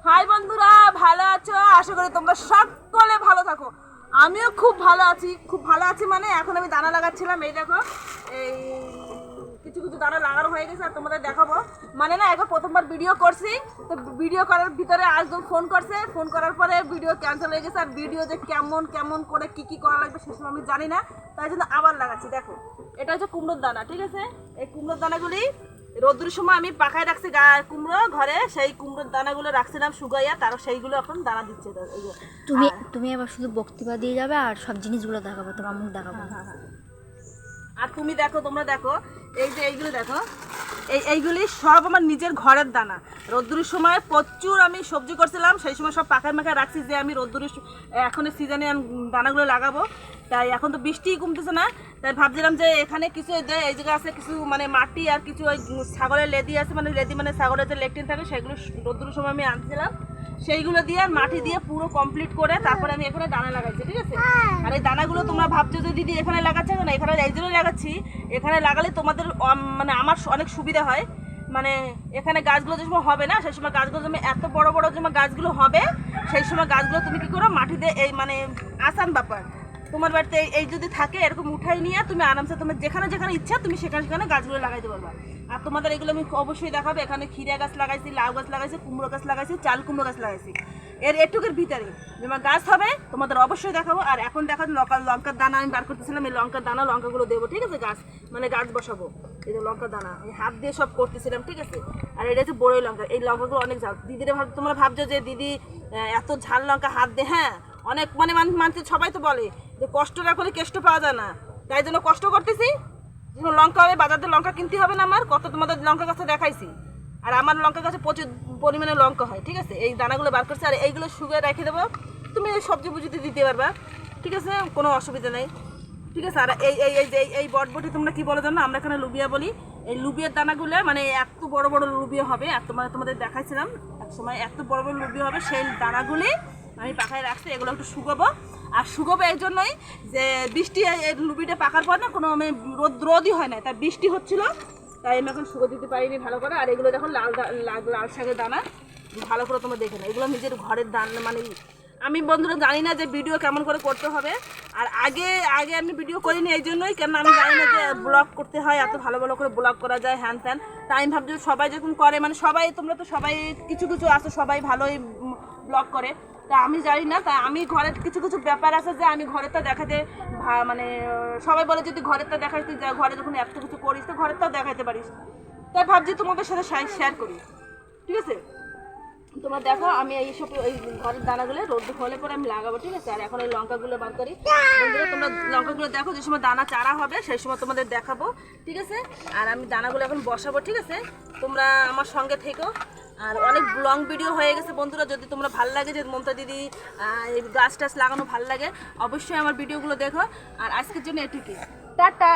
High বন্ধুরা, ভালো আছো? আশা করি তোমরা সকলে ভালো থাকো। আমিও খুব ভালো আছি মানে এখন আমি দানা লাগাচ্ছিলাম। এই দেখো, এই কিছু কিছু দানা লাগানো হয়ে গেছে আর তোমাদের দেখাবো। মানে না, একবার প্রথমবার ভিডিও করছি, তো ভিডিও করার ভিতরে আজকে ফোন করার পরে ভিডিও ক্যান্সেল হয়ে গেছে। আর ভিডিও যে কেমন কেমন করে কি করা লাগবে সেসব আমি জানি না, তাই জন্য আবার লাগাচ্ছি। দেখো, এটা হচ্ছে কুমড়োর দানা, ঠিক আছে? এই কুমড়োর দানাগুলি রোদ্দুর সময় আমি পাখায় রাখছি কুমড়ো ঘরে, সেই কুমড়োর দানাগুলো রাখছিলাম শুকাইয়া, তার সেইগুলো এখন দানা দিচ্ছে। তুমি তুমি এবার শুধু বক্তৃতা দিয়ে যাবে আর সব জিনিসগুলো দেখাবো, তোমার মুখ দেখাবো। হ্যাঁ। আর তুমি দেখো, তোমরা দেখো, এই যে এইগুলো দেখো, এইগুলি সব আমার নিজের ঘরের দানা। রোদ্দুরের সময় প্রচুর আমি সবজি করছিলাম, সেই সময় সব পাখায় মাখায় রাখছি যে আমি রোদ্দুরের এখন সিজনে আমি দানাগুলো লাগাবো। তাই এখন তো বৃষ্টিই কমতেছে না, তাই ভাবছিলাম যে এখানে কিছু এই জায়গায় আছে কিছু মানে মাটি আর কিছু ওই ছাগলের লেদি আছে, মানে লেদি মানে ছাগলের যে লেকটিন থাকে, সেগুলো রোদ্দুরের সময় আমি আনছিলাম। সেইগুলো দিয়ে আর মাটি দিয়ে পুরো কমপ্লিট করে তারপরে আমি এখানে দানা লাগাইছি, ঠিক আছে? আর এই দানাগুলো তোমরা ভাবছো যে দিদি এখানে লাগাচ্ছে না, এখানে এই জন্য লাগাচ্ছি, এখানে লাগালে তোমাদের মানে আমার অনেক সুবিধা হয়। মানে এখানে গাছগুলো যে সময় হবে না, সেই সময় গাছগুলো তুমি এত বড় বড় যে গাছগুলো হবে, সেই সময় গাছগুলো তুমি কি করো, মাটি দিয়ে এই মানে আসান ব্যাপার। তোমার বাড়িতে এই যদি থাকে এরকম উঠাই নিয়ে তুমি আরামসে তোমার যেখানে যেখানে ইচ্ছা তুমি সেখানে সেখানে গাছগুলো লাগাইতে পারবা। আর তোমাদের এগুলো আমি অবশ্যই দেখাবো। এখানে খিরা গাছ লাগাইছি, লাউ গাছ লাগাইছি, কুমড়ো গাছ লাগাইছি, চাল কুমড়ো গাছ লাগাইছি। এটুকুর ভিতরে যেমন গাছ হবে তোমাদের অবশ্যই দেখাবো। আর এখন দেখো লঙ্কার দানা আমি বার করতেছিলাম, এই লঙ্কার দানা লঙ্কাগুলো দেবো, ঠিক আছে? মানে গাছ বসাবো। এই যে লঙ্কার দানা এই হাত দিয়ে সব করতেছিলাম, ঠিক আছে? আর এটা হচ্ছে বড়ই লঙ্কা, এই লঙ্কাগুলো অনেক ঝাল। দিদিরা তোমরা ভাবছো যে দিদি এত ঝাল লঙ্কা হাত দিয়ে, হ্যাঁ অনেক মানে মানুষ সবাই তো বলে যে কষ্ট না করে কেষ্ট পাওয়া যায় না, তাই জন্য কষ্ট করতেছি। যখন লঙ্কা হবে বাজার থেকে লঙ্কা কিনতে হবে না, আমার কত তোমাদের লঙ্কা গাছে দেখাইছি। আর আমার লঙ্কা গাছে প্রচুর পরিমাণে লঙ্কা হয়, ঠিক আছে? এই দানাগুলো বার করছি আর এইগুলো শুকিয়ে রেখে দেবো, তুমি সবজি বুঝিতে দিতে পারবা, ঠিক আছে? কোনো অসুবিধা নেই, ঠিক আছে? আর এই বটবটি তোমরা কি বলো জানো, আমরা এখানে লুবিয়া বলি। এই লুবিয়ার দানাগুলো মানে এত বড় বড় লুবিয়া হবে, এত মানে তোমাদের দেখাইছিলাম এক সময়, এত বড় বড় লুবিয়া হবে। সেই দানাগুলি আমি পাখায় রাখছি, এগুলো একটু শুকাবো। আর শুকাবো এই জন্যই যে বৃষ্টি এই লুবিটা পাকার পর না কোনো আমি রোদই হয় না, তাই বৃষ্টি হচ্ছিলো, তাই আমি এখন শুকো দিতে পারিনি ভালো করে। আর এগুলো দেখো লাল শাকের দানা, ভালো করে তোমরা দেখে না, এগুলো নিজের ঘরের দানা। মানে আমি বন্ধুরা জানি না যে ভিডিও কেমন করে করতে হবে। আর আগে আমি ভিডিও করিনি এই জন্যই, কেন আমি জানি না যে ব্লগ করতে হয়, এত ভালো ভালো করে ব্লগ করা যায় হ্যান ত্যান। তাই আমি ভাবছি সবাই যখন করে, মানে সবাই তোমরা তো সবাই কিছু কিছু আসো, সবাই ভালোই ব্লগ করে, তা আমি জানি না। তাই আমি ঘরের কিছু কিছু ব্যাপার আছে যে আমি ঘরেরটা দেখাতে মানে সবাই বলে যদি ঘরেরটা দেখাইতে যা, ঘরে যখন এত কিছু করিস তো ঘরেরটাও দেখাতে পারিস, তাই ভাবছি তোমাদের সাথে শেয়ার করি, ঠিক আছে? তোমরা দেখো আমি এইসব ওই ঘরের দানাগুলো রোদ হলে পরে আমি লাগাবো, ঠিক আছে? আর এখন এই লঙ্কাগুলো বার করি। বন্ধুরা তোমরা লঙ্কাগুলো দেখো, যে সময় দানা চারা হবে সেই সময় তোমাদের দেখাবো, ঠিক আছে? আর আমি দানাগুলো এখন বসাবো, ঠিক আছে? তোমরা আমার সঙ্গে থেকো। আর অনেক লং ভিডিও হয়ে গেছে বন্ধুরা, যদি তোমরা ভালো লাগে যে মমতা দিদি এই গাছ টাছ লাগানো ভালো লাগে, অবশ্যই আমার ভিডিওগুলো দেখো। আর আজকের জন্য এটুকুই, টাটা।